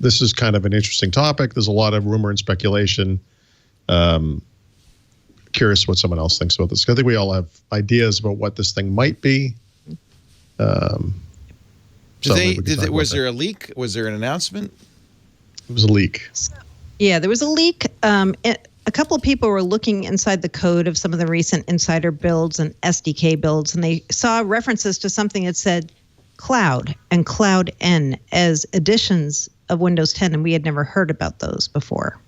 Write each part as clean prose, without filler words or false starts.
this is kind of an interesting topic. There's a lot of rumor and speculation. Curious what someone else thinks about this. I think we all have ideas about what this thing might be. Was there a leak? Was there an announcement? It was a leak. Yeah, there was a leak. A couple of people were looking inside the code of some of the recent insider builds and SDK builds, and they saw references to something that said Cloud and Cloud N as additions of Windows 10, and we had never heard about those before.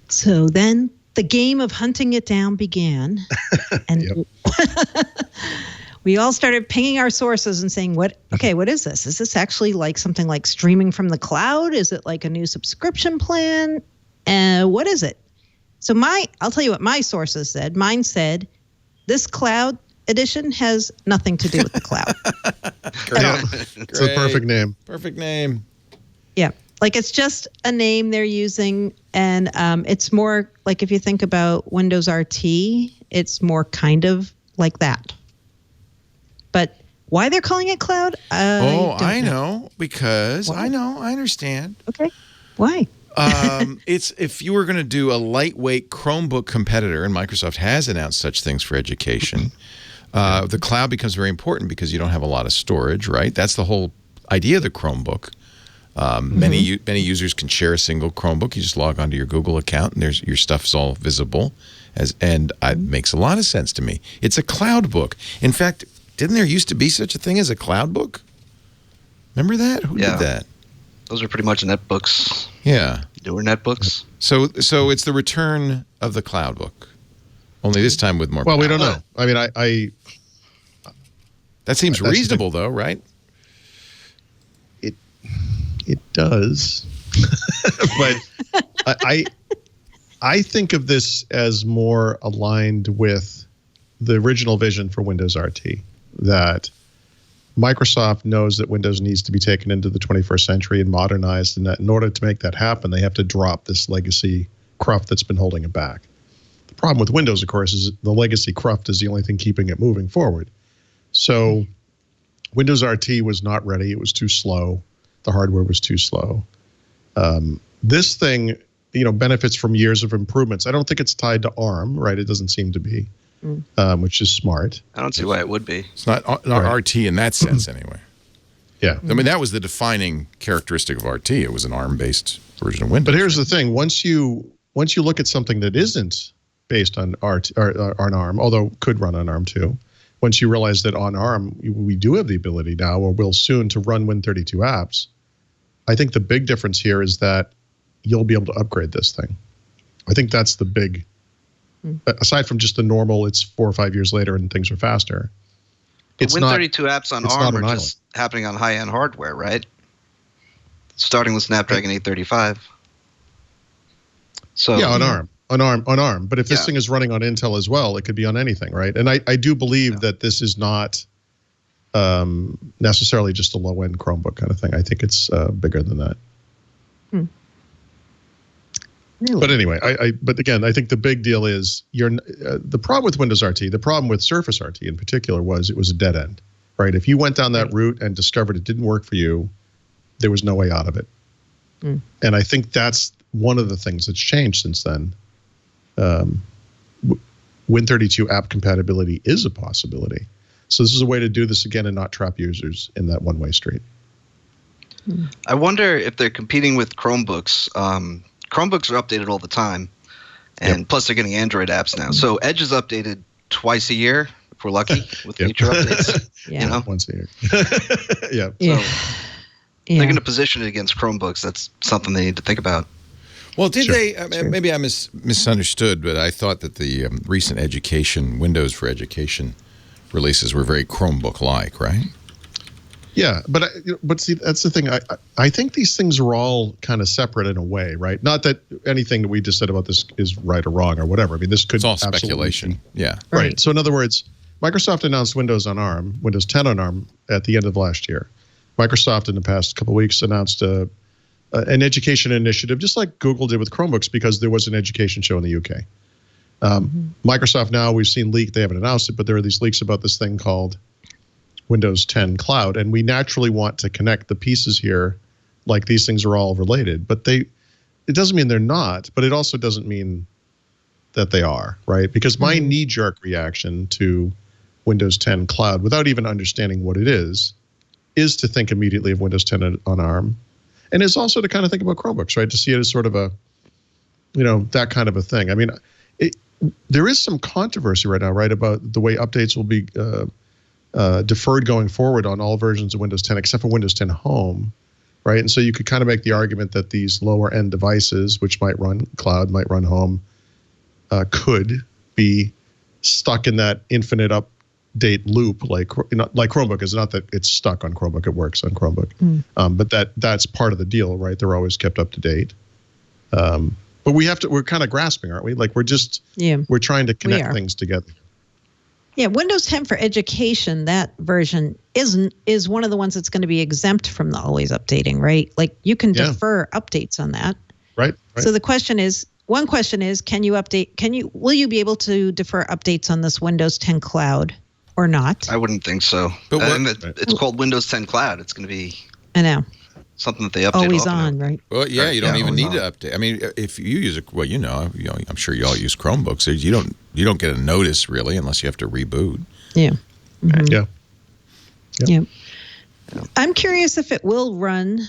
So then the game of hunting it down began, and we all started pinging our sources and saying, what is this? Is this actually like something like streaming from the cloud? Is it like a new subscription plan? What is it? So I'll tell you what my sources said. Mine said, this cloud edition has nothing to do with the cloud. It's a perfect name. Perfect name. Yeah. Like it's just a name they're using. And it's more like if you think about Windows RT, it's more kind of like that. But why they're calling it cloud? I know. Because why? I understand. Okay. Why? It's if you were going to do a lightweight Chromebook competitor, and Microsoft has announced such things for education, the cloud becomes very important because you don't have a lot of storage, right? That's the whole idea of the Chromebook. Many users can share a single Chromebook. You just log onto your Google account, and your stuff's all visible. It makes a lot of sense to me. It's a cloud book. In fact, didn't there used to be such a thing as a cloud book? Remember that? Who did that? Those are pretty much netbooks. Yeah. Newer netbooks. So it's the return of the cloud book, only this time with more power. Well, we don't know. I mean, that seems reasonable, though, right? It does. But I think of this as more aligned with the original vision for Windows RT, that Microsoft knows that Windows needs to be taken into the 21st century and modernized, and that in order to make that happen, they have to drop this legacy cruft that's been holding it back. The problem with Windows, of course, is the legacy cruft is the only thing keeping it moving forward. So Windows RT was not ready. It was too slow. The hardware was too slow. This thing, benefits from years of improvements. I don't think it's tied to ARM, right? It doesn't seem to be. Which is smart. I don't see why it would be. It's not RT in that sense, anyway. Yeah. I mean, that was the defining characteristic of RT. It was an ARM-based version of Windows. But here's the thing: once you look at something that isn't based on RT or on ARM, although could run on ARM too, once you realize that on ARM we do have the ability now, or will soon, to run Win32 apps, I think the big difference here is that you'll be able to upgrade this thing. I think that's the big. Aside from just the normal, it's 4 or 5 years later and things are faster. But Win32 apps on ARM are just happening on high-end hardware, right? Starting with Snapdragon 835. So yeah, on ARM. But if this thing is running on Intel as well, it could be on anything, right? And I do believe that this is not necessarily just a low-end Chromebook kind of thing. I think it's bigger than that. Really? But anyway, but again, I think the big deal is the problem with Windows RT, the problem with Surface RT in particular, was it was a dead end, right? If you went down that route and discovered it didn't work for you, there was no way out of it. And I think that's one of the things that's changed since then. Win32 app compatibility is a possibility. So this is a way to do this again and not trap users in that one-way street. I wonder if they're competing with Chromebooks. Chromebooks are updated all the time, and plus they're getting Android apps now. So Edge is updated twice a year, if we're lucky, with feature updates. Once a year. So they're going to position it against Chromebooks. That's something they need to think about. Well, did they? Maybe I misunderstood, but I thought that the recent Windows for Education releases were very Chromebook-like, right? Yeah, but see, that's the thing. I think these things are all kind of separate in a way, right? Not that anything that we just said about this is right or wrong or whatever. I mean, this could it's all speculation. Yeah. Right. So in other words, Microsoft announced Windows on ARM, Windows 10 on ARM at the end of last year. Microsoft in the past couple of weeks announced an education initiative, just like Google did with Chromebooks, because there was an education show in the UK. Microsoft now, we've seen leaked, they haven't announced it, but there are these leaks about this thing called Windows 10 Cloud, and we naturally want to connect the pieces here like these things are all related, but it doesn't mean they're not, but it also doesn't mean that they are, right? Because my knee-jerk reaction to Windows 10 Cloud, without even understanding what it is to think immediately of Windows 10 on ARM, and is also to kind of think about Chromebooks, right? To see it as sort of a, that kind of a thing. I mean, there is some controversy right now, right, about the way updates will be deferred going forward on all versions of Windows 10 except for Windows 10 Home, right? And so you could kind of make the argument that these lower-end devices, which might run cloud, might run home, could be stuck in that infinite update loop, like Chromebook is. Not that it's stuck on Chromebook; it works on Chromebook, but that's part of the deal, right? They're always kept up to date. But we're kind of grasping, aren't we? Like we're trying to connect things together. Yeah, Windows 10 for Education, that version is one of the ones that's going to be exempt from the always updating, right? Like you can defer updates on that. Right. So the question is, one question is, will you be able to defer updates on this Windows 10 Cloud or not? I wouldn't think so. But it's called Windows 10 Cloud. It's going to be I know. Something that they update always on, right? Well, yeah, you don't even need to update. I mean, if you use I'm sure you all use Chromebooks. You don't get a notice really unless you have to reboot. Yeah. Mm-hmm. Yeah. I'm curious if it will run,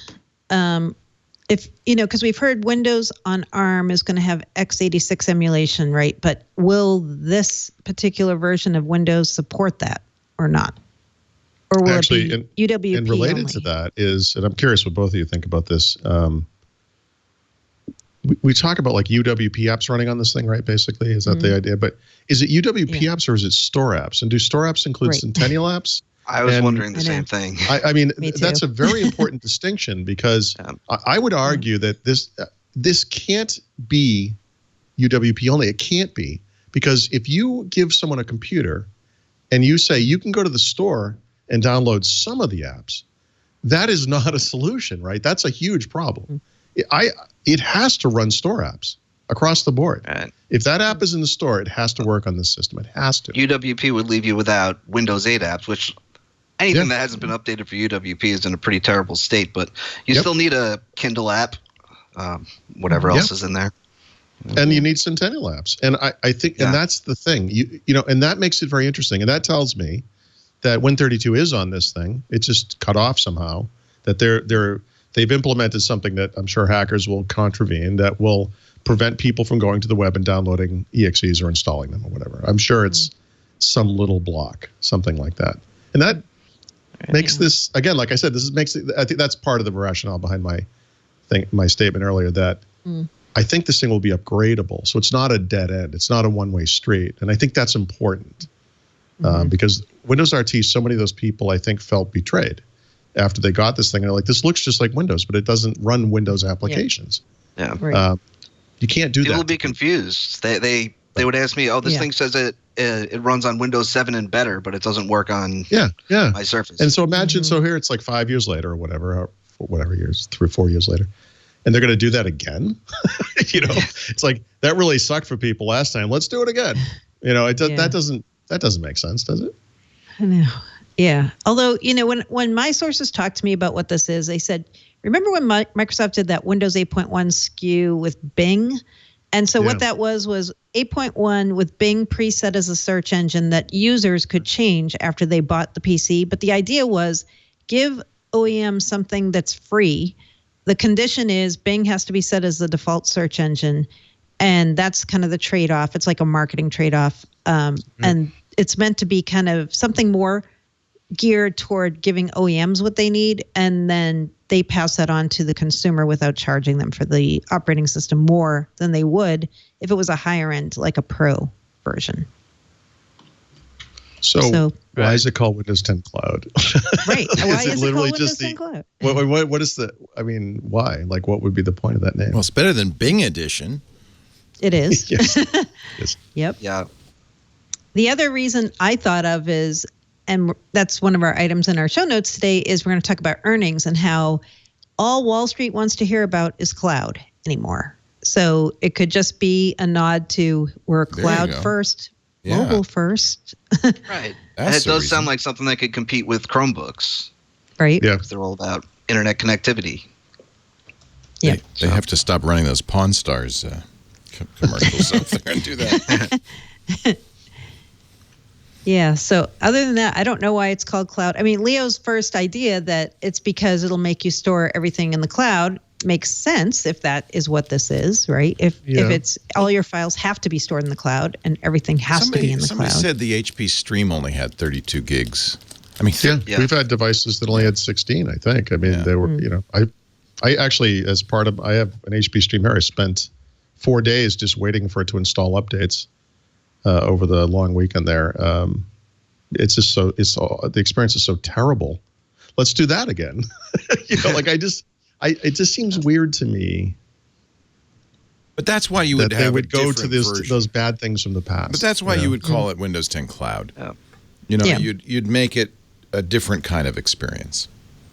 because we've heard Windows on ARM is going to have x86 emulation, right? But will this particular version of Windows support that or not? Or will it be UWP and related only? to that is, and I'm curious what both of you think about this. We talk about like UWP apps running on this thing, right? Basically, is that the idea? But is it UWP apps or is it store apps? And do store apps include Centennial apps? I was wondering the same thing. I mean, that's a very important distinction because I would argue that this can't be UWP only. It can't be, because if you give someone a computer and you say you can go to the store and download some of the apps, that is not a solution, right? That's a huge problem. It has to run store apps across the board. Right. If that app is in the store, it has to work on this system. It has to. UWP would leave you without Windows 8 apps, which anything that hasn't been updated for UWP is in a pretty terrible state, but you still need a Kindle app, whatever else is in there. And you need Centennial apps. And I think, and that's the thing, and that makes it very interesting. And that tells me that Win32 is on this thing. It's just cut off somehow. That they've implemented something that I'm sure hackers will contravene that will prevent people from going to the web and downloading EXEs or installing them or whatever. I'm sure it's some little block, something like that. And that makes this, again, like I said, I think that's part of the rationale behind my statement earlier that I think this thing will be upgradable. So it's not a dead end. It's not a one-way street. And I think that's important because Windows RT, so many of those people, I think, felt betrayed after they got this thing. And they're like, this looks just like Windows, but it doesn't run Windows applications. Yeah. Right. You can't do that. People would be confused. They would ask me, this thing says it runs on Windows 7 and better, but it doesn't work on my Surface. And so imagine, so here it's like 5 years later or whatever years, 3 or 4 years later. And they're going to do that again. It's like, that really sucked for people last time. Let's do it again. That doesn't make sense, does it? I know. Yeah. Although, when my sources talked to me about what this is, they said, remember when Microsoft did that Windows 8.1 SKU with Bing? And so what that was 8.1 with Bing preset as a search engine that users could change after they bought the PC. But the idea was give OEM something that's free. The condition is Bing has to be set as the default search engine. And that's kind of the trade-off. It's like a marketing trade-off. And it's meant to be kind of something more geared toward giving OEMs what they need, and then they pass that on to the consumer without charging them for the operating system more than they would if it was a higher end, like a Pro version. So why is it called Windows 10 Cloud? Right. Why is it literally called just Windows 10 Cloud? What is why? Like, what would be the point of that name? Well, it's better than Bing Edition. It is. Yes. Yep. Yeah. The other reason I thought of is, and that's one of our items in our show notes today, is we're going to talk about earnings and how all Wall Street wants to hear about is cloud anymore. So it could just be a nod to we're cloud first, mobile first. Right. And it does sound like something that could compete with Chromebooks. Right. Yeah. Because they're all about internet connectivity. Yeah. They have to stop running those Pawn Stars commercials up there and do that. Yeah. So other than that, I don't know why it's called cloud. I mean, Leo's first idea that it's because it'll make you store everything in the cloud makes sense if that is what this is, right? If it's all your files have to be stored in the cloud and everything has to be in the cloud. Somebody said the HP Stream only had 32 gigs. I mean, we've had devices that only had 16, I think. I mean, they were, I actually, as part of, I have an HP Stream here. I spent 4 days just waiting for it to install updates over the long weekend there. It's just the experience is so terrible. Let's do that again. It just seems weird to me. But that's why you would have they would go to version. those bad things from the past. But that's why you would call it Windows 10 Cloud. Yeah. You'd make it a different kind of experience.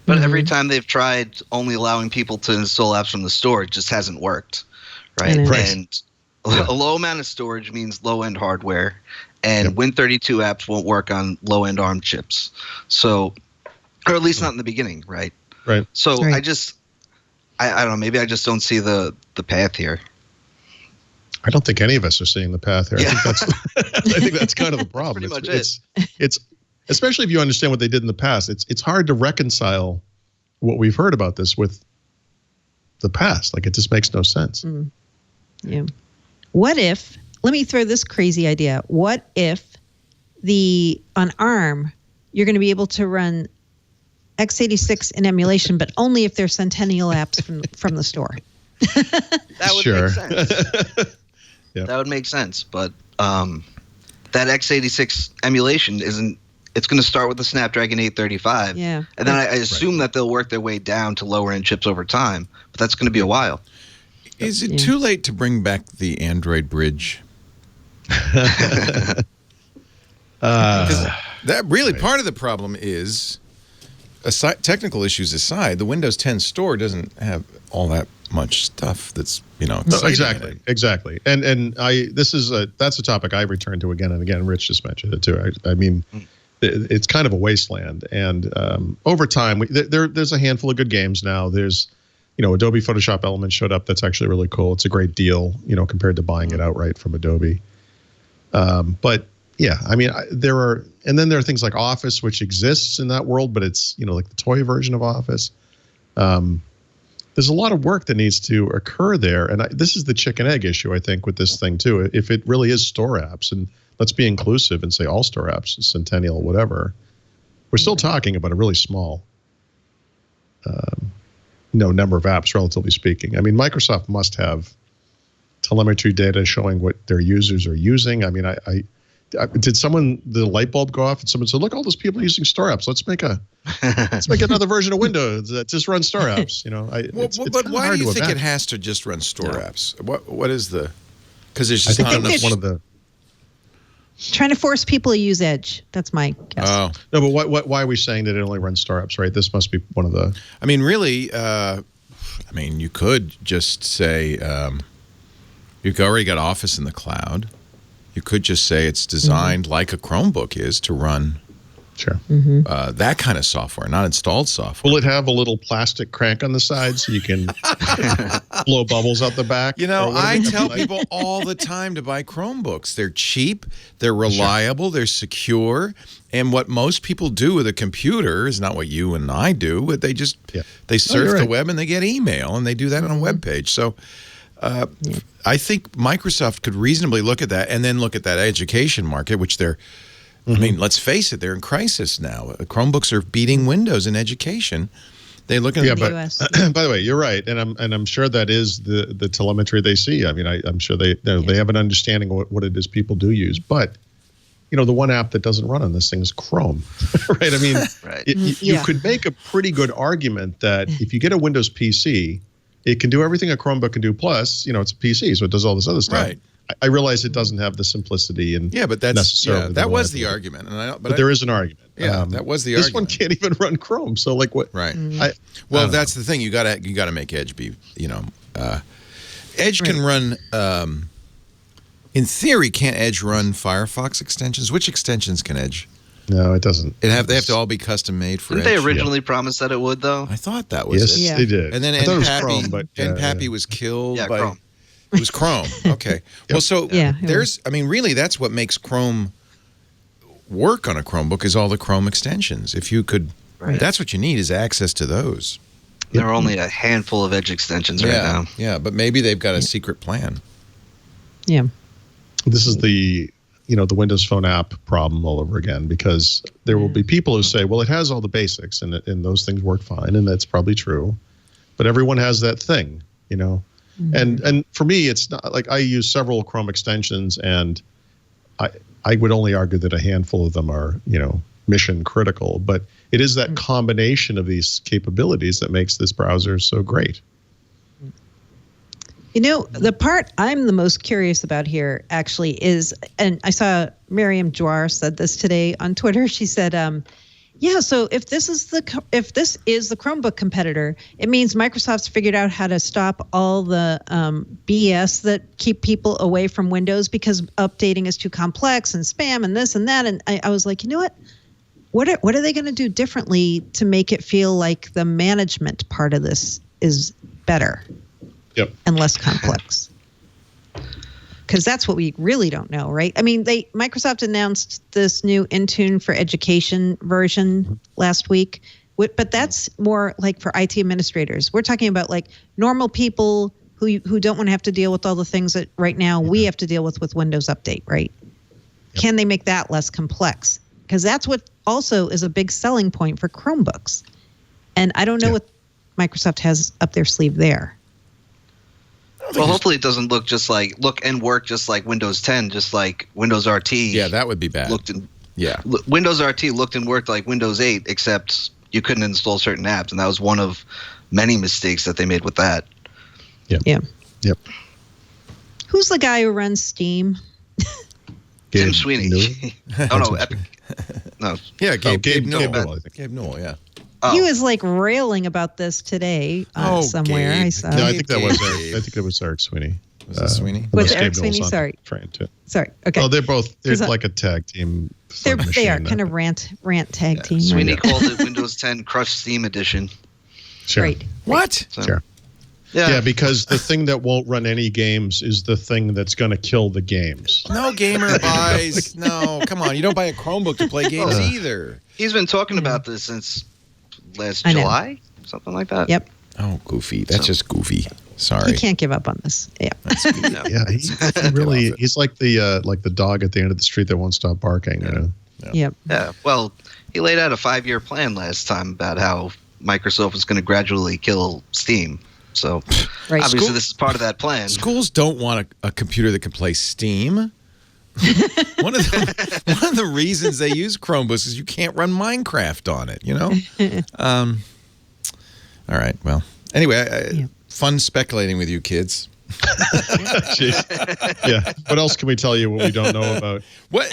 But every time they've tried only allowing people to install apps from the store, it just hasn't worked, right? And a low amount of storage means low-end hardware, and Win32 apps won't work on low-end ARM chips. So, or at least not in the beginning, right? Right. So I don't know. Maybe I just don't see the path here. I don't think any of us are seeing the path here. Yeah. I think that's kind of the problem. That's pretty much it's especially if you understand what they did in the past. It's hard to reconcile what we've heard about this with the past. Like, it just makes no sense. Yeah. What if? Let me throw this crazy idea. What if on ARM you're going to be able to run x86 in emulation, but only if they're Centennial apps from the store? That would make sense. Yep. That would make sense, but that x86 emulation isn't. It's going to start with the Snapdragon 835, and then I assume that they'll work their way down to lower end chips over time, but that's going to be a while. Is it too late to bring back the Android bridge? Because that really part of the problem is, technical issues aside, the Windows 10 store doesn't have all that much stuff that's exactly. And that's a topic I return to again and again. Rich just mentioned it too. I mean, it's kind of a wasteland, and over time there's a handful of good games now. There's Adobe Photoshop Elements showed up. That's actually really cool. It's a great deal, compared to buying it outright from Adobe. But yeah, I mean, there are things like Office, which exists in that world, but it's like the toy version of Office. There's a lot of work that needs to occur there, and this is the chicken egg issue, I think, with this thing too. If it really is store apps, and let's be inclusive and say all store apps, Centennial, whatever, we're still talking about a really small number of apps, relatively speaking. I mean, Microsoft must have telemetry data showing what their users are using. I mean, did the light bulb go off and someone said, look, all those people are using store apps. Let's make another version of Windows that just runs store apps. But why do you think it has to just run store apps? What is the, because there's just not enough. One of the trying to force people to use Edge. That's my guess. Oh. No, but why are we saying that it only runs store apps, right? This must be one of the... I mean, really, you could just say you've already got Office in the cloud. You could just say it's designed like a Chromebook is to run that kind of software, not installed software. Will it have a little plastic crank on the side so you can blow bubbles out the back? I tell people all the time to buy Chromebooks. They're cheap, they're reliable, they're secure, and what most people do with a computer is not what you and I do, but they just they surf the web and they get email, and they do that on a web page. So I think Microsoft could reasonably look at that and then look at that education market, which they're I mean, let's face it, they're in crisis now. Chromebooks are beating Windows in education. They look at but by the way, you're right, and I'm sure that is the telemetry they see. I mean, I'm sure they have an understanding of what it is people do use. But the one app that doesn't run on this thing is Chrome, right? I mean, you could make a pretty good argument that if you get a Windows PC, it can do everything a Chromebook can do. Plus, it's a PC, so it does all this other stuff. Right. I realize it doesn't have the simplicity and but that's that was the argument, and but there is an argument. That was the this argument. This one can't even run Chrome, so like what? Right. That's the thing. You gotta make Edge be. Edge can run. In theory, can't Edge run Firefox extensions? Which extensions can Edge No, it doesn't. They have to all be custom made for Didn't Edge. they originally promise that it would, though? I thought that was Yes, it. Yeah. they did. And then I thought it was NPappy, Chrome, but NPappy was killed by Chrome. It was Chrome. Okay. Well, so Yeah, there's I mean really that's what makes Chrome work on a Chromebook is all the Chrome extensions. If you could that's what you need is access to those. There are only a handful of Edge extensions right now. Yeah, but maybe they've got a secret plan. Yeah. This is the the Windows Phone app problem all over again, because there will be people who say, well, it has all the basics and those things work fine, and that's probably true, but everyone has that thing, and for me, it's not like I use several Chrome extensions, and I would only argue that a handful of them are mission critical, but it is that combination of these capabilities that makes this browser so great. The part I'm the most curious about here actually is, and I saw Miriam Dwar said this today on Twitter. She said, so if this is the Chromebook competitor, it means Microsoft's figured out how to stop all the BS that keep people away from Windows because updating is too complex and spam and this and that. And I was like, you know what? What are they going to do differently to make it feel like the management part of this is better? Yep. And less complex. Because that's what we really don't know, right? I mean, Microsoft announced this new Intune for Education version last week, but that's more like for IT administrators. We're talking about like normal people who don't want to have to deal with all the things that right now we have to deal with Windows Update, right? Yep. Can they make that less complex? Because that's what also is a big selling point for Chromebooks. And I don't know what Microsoft has up their sleeve there. Well, hopefully it doesn't look and work just like Windows 10, just like Windows RT. Yeah, that would be bad. Windows RT looked and worked like Windows 8, except you couldn't install certain apps, and that was one of many mistakes that they made with that. Yep. Who's the guy who runs Steam? Tim Sweeney. Oh no, Epic. No. Yeah, Gabe Newell. I think. Gabe Newell. Yeah. He was like railing about this today somewhere. Gabe. I saw. No, I think that was Eric Sweeney. Was it Sweeney? Was it Eric Sweeney? Sorry. Sorry. Okay. Oh, they're like a tag team. They are kind of rant tag team. Sweeney called it Windows 10 Crush Steam Edition. Sure. Right. What? Sure. Yeah, because the thing that won't run any games is the thing that's going to kill the games. No gamer buys. No, come on. You don't buy a Chromebook to play games either. He's been talking about this since last July, something like that. Yep. Oh, goofy. That's just goofy. Sorry. He can't give up on this. Yeah. Yeah, he's like the dog at the end of the street that won't stop barking. Yep. Yeah. Well, he laid out a 5-year plan last time about how Microsoft was going to gradually kill Steam. So obviously this is part of that plan. Schools don't want a computer that can play Steam. One of the reasons they use Chromebooks is you can't run Minecraft on it, All right. Well, anyway, fun speculating with you kids. Yeah. What else can we tell you what we don't know about?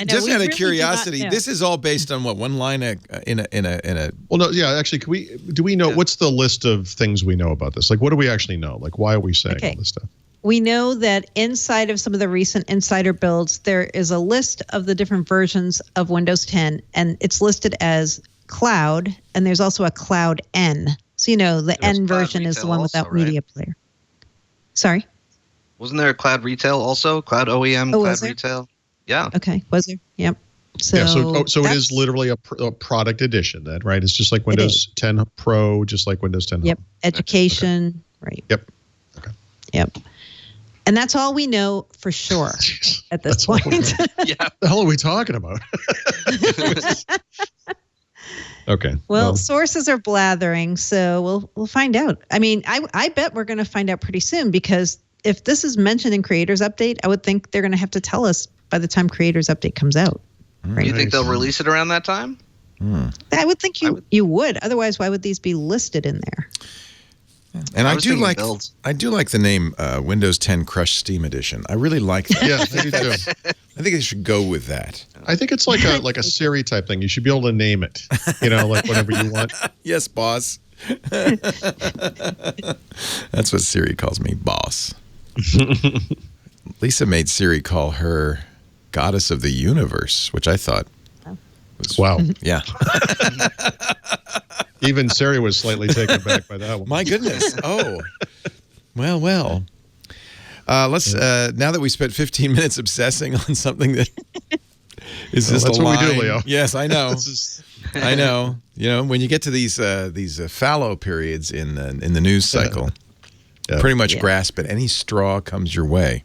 Just out of curiosity, this is all based on what one line in a. Well, no. Yeah. Actually, do we know what's the list of things we know about this? Like, what do we actually know? Like, why are we saying all this stuff? We know that inside of some of the recent insider builds, there is a list of the different versions of Windows 10, and it's listed as Cloud, and there's also a Cloud N. So, the N version is the one without media player. Sorry? Wasn't there a Cloud Retail also? Cloud OEM, Cloud Retail? Yeah. Okay. Was there? Yep. So, so it is literally a product edition then, right? It's just like Windows 10 Pro, just like Windows 10 Home. Yep. Education. Okay. Right. Yep. Okay. Yep. And that's all we know for sure at this point. What the hell are we talking about? Okay. Well, sources are blathering, so we'll find out. I mean, I bet we're going to find out pretty soon, because if this is mentioned in Creators Update, I would think they're going to have to tell us by the time Creators Update comes out. Right? You think they'll release it around that time? I would think you would. Otherwise, why would these be listed in there? And I do like the name Windows 10 Crush Steam Edition. I really like that. Yeah, I do too. I think they should go with that. I think it's like a Siri type thing. You should be able to name it, like whatever you want. Yes, boss. That's what Siri calls me, boss. Lisa made Siri call her goddess of the universe, which I thought Wow. Yeah. Even Sari was slightly taken aback by that one. My goodness. Oh. Well. Let's now that we spent 15 minutes obsessing on something that is just that's a what line. we do, Leo. Yes, I know. I know. When you get to these fallow periods in the news cycle, pretty much grasp at any straw comes your way.